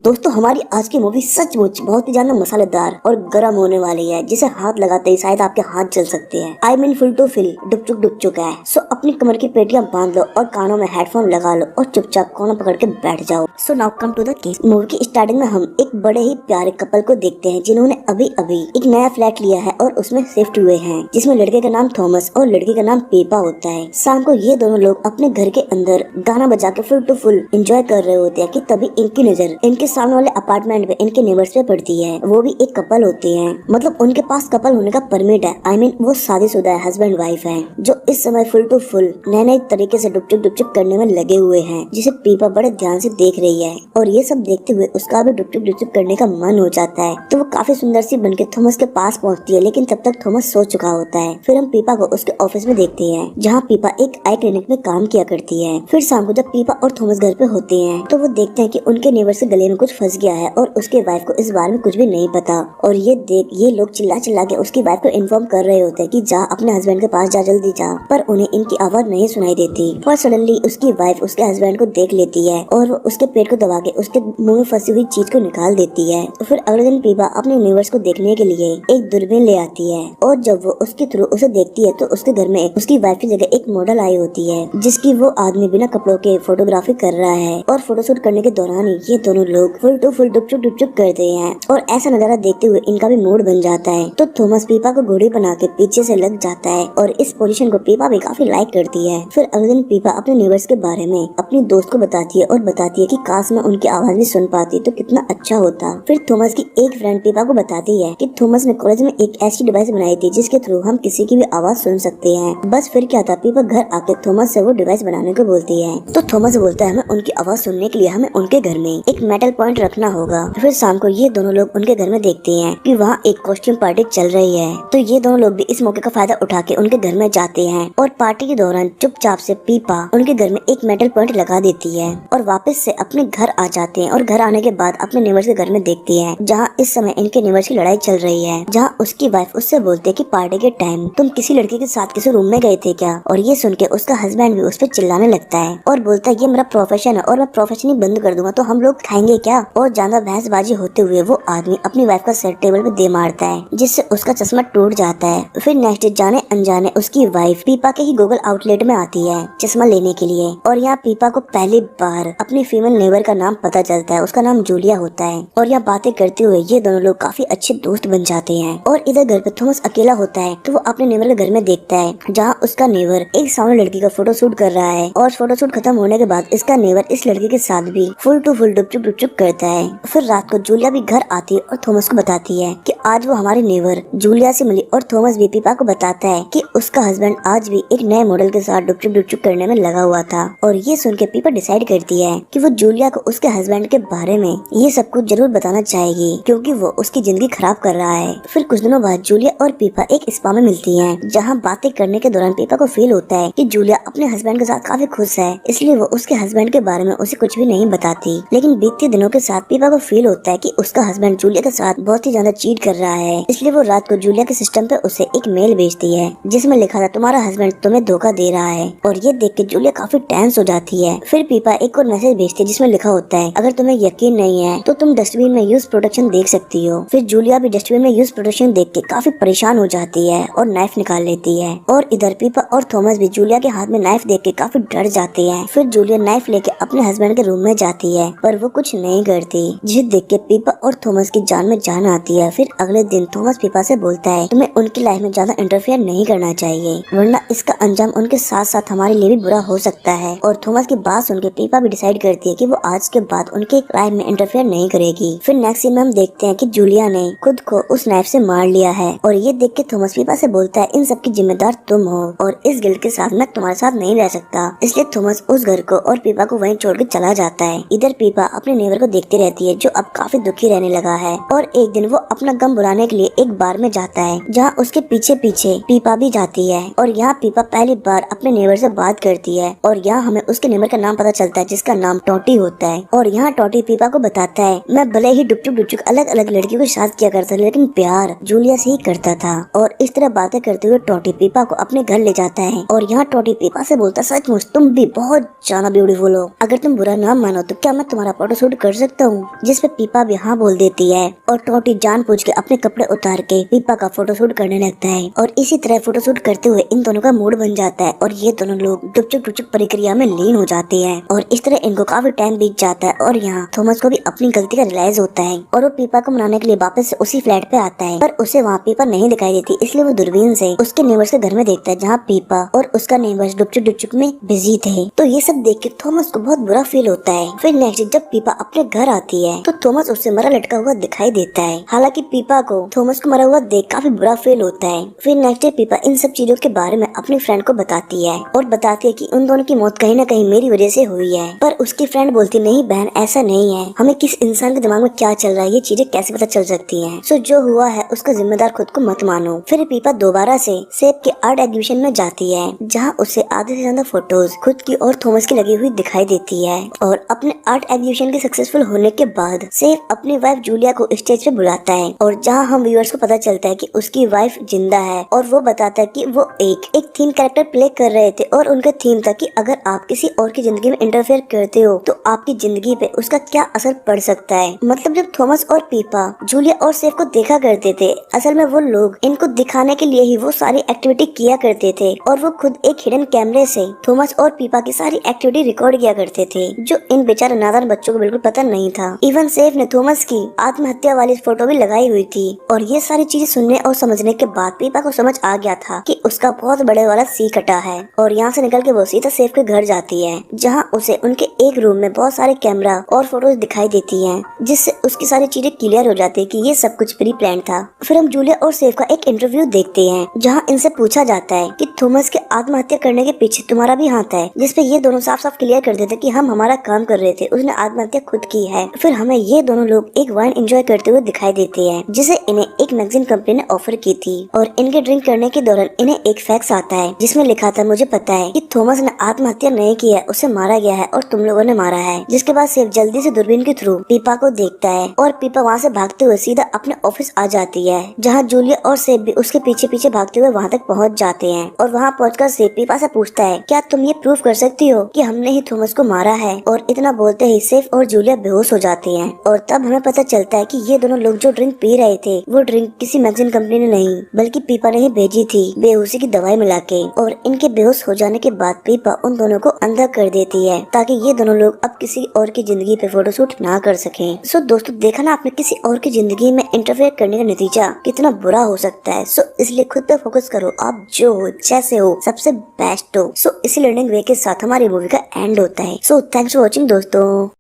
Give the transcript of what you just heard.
दोस्तों हमारी आज की मूवी सचमुच बहुत ही ज्यादा मसालेदार और गर्म होने वाली है, जिसे हाथ लगाते ही शायद आपके हाथ जल सकते हैं। I mean full to fill duck है। सो अपनी कमर की पेटियां बांध लो और कानों में हेडफोन लगा लो और चुपचाप कोना पकड़ के बैठ जाओ। So now come to the case. Movie की स्टार्टिंग में हम एक बड़े ही प्यारे कपल को देखते हैं, जिन्होंने अभी अभी एक नया फ्लैट लिया है और उसमें शिफ्ट हुए हैं, जिसमें लड़के का नाम थॉमस और लड़की का नाम पीपा होता है। शाम को ये दोनों लोग अपने घर के अंदर गाना बजा के फुल टू फुल एंजॉय कर रहे होते हैं कि तभी इनकी नजर इनके सामने वाले अपार्टमेंट में इनके नेबर्स पे पड़ती है। वो भी एक कपल होते हैं, मतलब उनके पास कपल होने का परमिट है। आई मीन वो शादीशुदा है, हस्बैंड वाइफ है, जो इस समय फुल टू फुल नए तरीके से डुपचुक करने में लगे हुए हैं, जिसे पीपा बड़े ध्यान से देख रही है। और ये सब देखते हुए उसका भी डुपचुक करने का मन हो जाता है। तो वो काफी सुंदर सी बनके थॉमस के पास पहुंचती है, लेकिन तब तक थॉमस सो चुका होता है। फिर हम पीपा को उसके ऑफिस में देखते हैं, जहाँ पीपा एक आई क्लिनिक में काम किया करती है। फिर शाम को जब पीपा और थॉमस घर पे होते हैं, तो वो देखते हैं कि उनके नेबर के गले में कुछ फंस गया है और उसके वाइफ को इस बारे में कुछ भी नहीं पता। और ये देख ये लोग चिल्ला के उसकी वाइफ को इन्फॉर्म कर रहे होते हैं कि जा अपने हस्बैंड के पास जा, जल्दी जा। पर उन्हें इनकी आवाज नहीं सुनाई देती। और सडनली उसकी वाइफ उसके हस्बैंड को देख लेती है और वो उसके पेट को दबा के उसके मुंह में फंसी हुई चीज को निकाल देती है। फिर अगले दिन पीपा अपने नेबर्स को देखने के लिए एक दूरबीन ले आती है, और जब वो उसके थ्रू उसे देखती है तो उसके घर में उसकी वाइफ की जगह एक मॉडल आई होती है, जिसकी वो आदमी बिना कपड़ों के फोटोग्राफी कर रहा है। और फोटोशूट करने के दौरान ये दोनों लोग फुल टू फुल डुपचुक करते हैं, और ऐसा नजारा देखते हुए इनका भी मूड बन जाता है। तो थॉमस पीपा को घोड़ी बना के पीछे से लग जाता है, और इस पोजीशन को पीपा भी काफी लाइक करती है। फिर अगले दिन पीपा अपने नेबर्स के बारे में अपनी दोस्त को बताती है और बताती है कि काश मैं उनकी आवाज भी सुन पाती तो कितना अच्छा होता। फिर थॉमस की एक फ्रेंड पीपा को बताती है कि थॉमस ने कॉलेज में एक ऐसी डिवाइस बनाई थी जिसके थ्रू हम किसी की भी आवाज सुन सकते हैं। बस फिर क्या था, पीपा घर आके थॉमस से वो डिवाइस बनाने को बोलती है। तो थॉमस बोलता है हमें उनकी आवाज सुनने के लिए हमें उनके घर में एक मेटल पॉइंट रखना होगा। फिर शाम को ये दोनों लोग उनके घर में देखते हैं कि वहाँ एक कॉस्ट्यूम पार्टी चल रही है। तो ये दोनों लोग भी इस मौके का फायदा उठा के उनके घर में जाते हैं, और पार्टी के दौरान चुपचाप से पीपा उनके घर में एक मेटल पॉइंट लगा देती है और वापस से अपने घर आ जाते हैं। और घर आने के बाद अपने नेबर्स के घर में देखते हैं, जहाँ इस समय इनके नेबर्स की लड़ाई चल रही है, जहाँ उसकी वाइफ उससे बोलती है कि पार्टी के टाइम तुम किसी लड़की के साथ किसी रूम में गए थे क्या। और ये सुन के उसका हस्बैंड भी उस पर चिल्लाने लगता है और बोलता है ये मेरा प्रोफेशन है और मैं प्रोफेशन ही बंद कर दूंगा तो हम लोग खाएंगे क्या। और ज्यादा बहसबाजी होते हुए वो आदमी अपनी वाइफ का सर टेबल पे दे मारता है, जिससे उसका चश्मा टूट जाता है। फिर नेक्स्ट डे जाने अनजाने उसकी वाइफ पीपा के ही गूगल आउटलेट में आती है चश्मा लेने के लिए, और यहाँ पीपा को पहली बार अपनी फीमेल नेबर का नाम पता चलता है। उसका नाम जूलिया होता है, और यहाँ बातें करते हुए ये दोनों लोग काफी अच्छे दोस्त बन जाते हैं। और इधर घर पे थॉमस अकेला होता है, तो वो अपने नेबर के घर में देखता है, जहाँ उसका नेबर एक सामने लड़की का फोटो शूट कर रहा है। और फोटो शूट खत्म होने के बाद इसका नेबर इस लड़की के साथ भी फुल टू फुल डुपचुक करता है। फिर रात को जूलिया भी घर आती है और थॉमस को बताती है कि आज वो हमारी नेबर जूलिया से मिली। और थॉमस भी पीपा को बताता है कि उसका हस्बैंड आज भी एक नए मॉडल के साथ डुपचुक करने में लगा हुआ था। और ये सुन के पीपा डिसाइड करती है कि वो जूलिया को उसके हस्बैंड के बारे में ये सब कुछ जरूर बताना चाहेगी, क्योंकि वो उसकी जिंदगी खराब कर रहा है। फिर कुछ दिनों बाद जूलिया और पीपा एक स्पा में मिलती हैं, जहाँ बातें करने के दौरान पीपा को फील होता है कि जूलिया अपने हस्बैंड के साथ काफी खुश है, इसलिए वो उसके हस्बैंड के बारे में उसे कुछ भी नहीं बताती। लेकिन बीतते दिनों के साथ पीपा को फील होता है कि उसका हस्बैंड जूलिया के साथ बहुत ही ज्यादा चीट कर रहा है, इसलिए वो रात को जूलिया के सिस्टम पे उसे एक मेल भेजती है, जिसमें लिखा था तुम्हारा हस्बैंड तुम्हें धोखा दे रहा है। और ये देख के जूलिया काफी टेंस हो जाती है। फिर पीपा एक और मैसेज भेजती है, जिसमें लिखा होता है अगर तुम्हें यकीन नहीं है तो तुम डस्टबिन में यूज प्रोटेक्शन देख सकती हो। फिर जूलिया भी डस्टबिन में यूज प्रोटेक्शन देख के काफी परेशान हो जाती है और नाइफ निकाल लेती है। और इधर पीपा और थॉमस भी जूलिया के हाथ में नाइफ देख के काफी डर जाते हैं। फिर जूलिया नाइफ लेके अपने हस्बैंड के रूम में जाती है, पर वो कुछ नहीं करती, जिसे देख के पीपा और थॉमस की जान में जान आती है। फिर अगले दिन थॉमस पीपा से बोलता है तुम्हें उनकी लाइफ में ज्यादा इंटरफेयर नहीं करना चाहिए, वरना इसका अंजाम उनके साथ साथ हमारे लिए भी बुरा हो सकता है। और थॉमस की बात सुनकर पीपा भी डिसाइड करती है कि वो आज के बाद उनके लाइफ में इंटरफेयर नहीं करेगी। फिर नेक्स्ट सीन में हम देखते हैं कि जूलिया ने खुद को उस नाइफ से मार लिया है, और ये देख के थॉमस पीपा से बोलता है इन सब की जिम्मेदार तुम हो, और इस गिल्ट के साथ मैं तुम्हारे साथ नहीं रह सकता। इसलिए थॉमस उस घर को और पीपा को वहीं छोड़ के चला जाता है। इधर पीपा अपने नेबर को देखती रहती है, जो अब काफी दुखी रहने लगा है। और एक दिन वो अपना गम भुलाने के लिए एक बार में जाता है जहाँ उसके पीछे पीछे पीपा भी जाती है। और यहाँ पीपा पहली बार अपने नेबर से बात करती है और यहाँ हमें उसके नेबर का नाम पता चलता है जिसका नाम टोटी होता है। और यहाँ टोटी पीपा को बताता है, मैं भले ही डुपचुक डुपचुक अलग अलग लड़कियों के साथ किया करता लेकिन प्यार जूलिया से ही करता था। और इस तरह बातें करते हुए टोटी पीपा को अपने घर ले जाता है। और यहाँ टोटी पीपा से बोलता, सचमुच तुम भी बहुत ज्यादा ब्यूटीफुल हो, अगर तुम बुरा ना मानो तो क्या मैं तुम्हारा फोटो शूट कर सकता हूँ? जिसपे पीपा भी हाँ बोल देती है और टोटी जानबूझ के अपने कपड़े उतार के पीपा का फोटो शूट करने लगता है। और इसी तरह फोटो शूट करते हुए इन दोनों का मूड बन जाता है और ये दोनों लोग डुपचुक डुपचुक प्रक्रिया में लीन हो जाते हैं। और इस तरह इनको काफी टाइम बीत जाता है और यहाँ थॉमस को भी अपनी गलती का रियलाइज होता है और वो पीपा को मनाने के लिए वापस उसी फ्लैट पे आता है। पर उसे वहाँ पीपा नहीं दिखाई देती, इसलिए वो दूरबीन से उसके नेबर्स के घर में देखता है जहाँ पीपा और उसका नेबर्स डुपचुक डुपचुक में बिजी थे। तो ये सब देख के थॉमस को बहुत बुरा फील होता है। फिर नेक्स्ट जब पीपा अपने घर आती है तो थॉमस उससे मरा लटका हुआ दिखाई देता है। हालांकि पीपा को थॉमस को मरा हुआ देख काफी बुरा फील होता है। फिर नेक्स्ट डे पीपा इन सब चीजों के बारे में अपनी फ्रेंड को बताती है और बताती है कि उन दोनों की मौत कहीं न कहीं मेरी वजह से हुई है। पर उसकी फ्रेंड बोलती, नहीं बहन ऐसा नहीं है, हमें किस इंसान के दिमाग में क्या चल रहा है ये चीजें कैसे पता चल सकती हैं। सो जो हुआ है उसका जिम्मेदार खुद को मत मानो। फिर पीपा दोबारा से सेब के आर्ट एग्जीबिशन में जाती है जहाँ उसे आधे से ज्यादा फोटोज खुद की और थॉमस की लगी हुई दिखाई देती है। और अपने आर्ट एग्जीबिशन के सक्सेसफुल होने के बाद सेब अपनी वाइफ जूलिया को स्टेज पे बुलाता है और जहाँ हम व्यूअर्स को पता चलता है कि उसकी वाइफ जिंदा है। और वो बताता है कि वो एक थीम कैरेक्टर प्ले कर रहे थे और उनका थीम था कि अगर आप किसी और की जिंदगी में इंटरफेयर करते हो तो आपकी जिंदगी पे उसका क्या असर पड़ सकता है। मतलब जब थॉमस और पीपा जूलिया और सेफ को देखा करते थे, असल में वो लोग इनको दिखाने के लिए ही वो सारी एक्टिविटी किया करते थे और वो खुद एक हिडन कैमरे से थॉमस और पीपा की सारी एक्टिविटी रिकॉर्ड किया करते थे जो इन बेचारे नादान बच्चों को बिल्कुल पता नहीं था। इवन सेफ ने थॉमस की आत्महत्या वाली फोटो भी लगाई हुई थी। और ये सारी चीजें सुनने और समझने के बाद पीपा को समझ आ गया था कि उसका बहुत बड़े वाला सी कटा है। और यहाँ से निकल के वो सीधा सेफ के घर जाती है जहाँ उसे उनके एक रूम में बहुत सारे कैमरा और फोटोज दिखाई देती हैं जिससे उसकी सारी चीजें क्लियर हो जाती है कि ये सब कुछ प्री प्लान था। फिर हम जूलिया और सेफ का एक इंटरव्यू देखते हैं जहाँ इनसे पूछा जाता है कि थॉमस के आत्महत्या करने के पीछे तुम्हारा भी हाथ है, जिसपे ये दोनों साफ साफ क्लियर कर देते कि हम हमारा काम कर रहे थे, उसने आत्महत्या खुद की है। फिर हमें ये दोनों लोग एक वाइन एंजॉय करते हुए दिखाई देते हैं जिसे इन्हें एक मैगजीन कंपनी ने ऑफर की थी। और इनके ड्रिंक करने के दौरान इन्हें एक फैक्स आता है जिसमें लिखा था, मुझे पता है कि थॉमस ने आत्महत्या नहीं की है, उसे मारा गया है और तुम लोगों ने मारा है। जिसके बाद सेफ जल्दी से दूरबीन के थ्रू पीपा को देखता है और पीपा वहाँ से भागते हुए सीधा अपने ऑफिस आ जाती है जहाँ जूलिया और सेफ भी उसके पीछे पीछे भागते हुए वहाँ तक पहुँच जाते हैं। और वहाँ पहुंचकर सेफ पीपा से पूछता है, क्या तुम ये प्रूव कर सकती हो कि हमने ही थॉमस को मारा है? और इतना बोलते ही सेफ और जूलिया बेहोश हो जाते हैं। और तब हमें पता चलता है कि ये दोनों लोग जो ड्रिंक पी रहे थे वो ड्रिंक किसी मैगजीन कंपनी ने नहीं बल्कि पीपा ने ही भेजी थी बेहोशी की दवाई मिला के। और इनके बेहोश हो जाने के बाद पीपा उन दोनों को अंधा कर देती है ताकि ये दोनों लोग अब किसी और की जिंदगी पे फोटोशूट ना कर सकें। सो दोस्तों देखा ना आपने किसी और की जिंदगी में इंटरफेयर करने का नतीजा कितना बुरा हो सकता है। सो इसलिए खुद पे फोकस करो, आप जो हो जैसे हो सबसे बेस्ट हो। सो इसी लर्निंग वे के साथ हमारी मूवी का एंड होता है। सो थैंक्स फॉर वॉचिंग दोस्तों।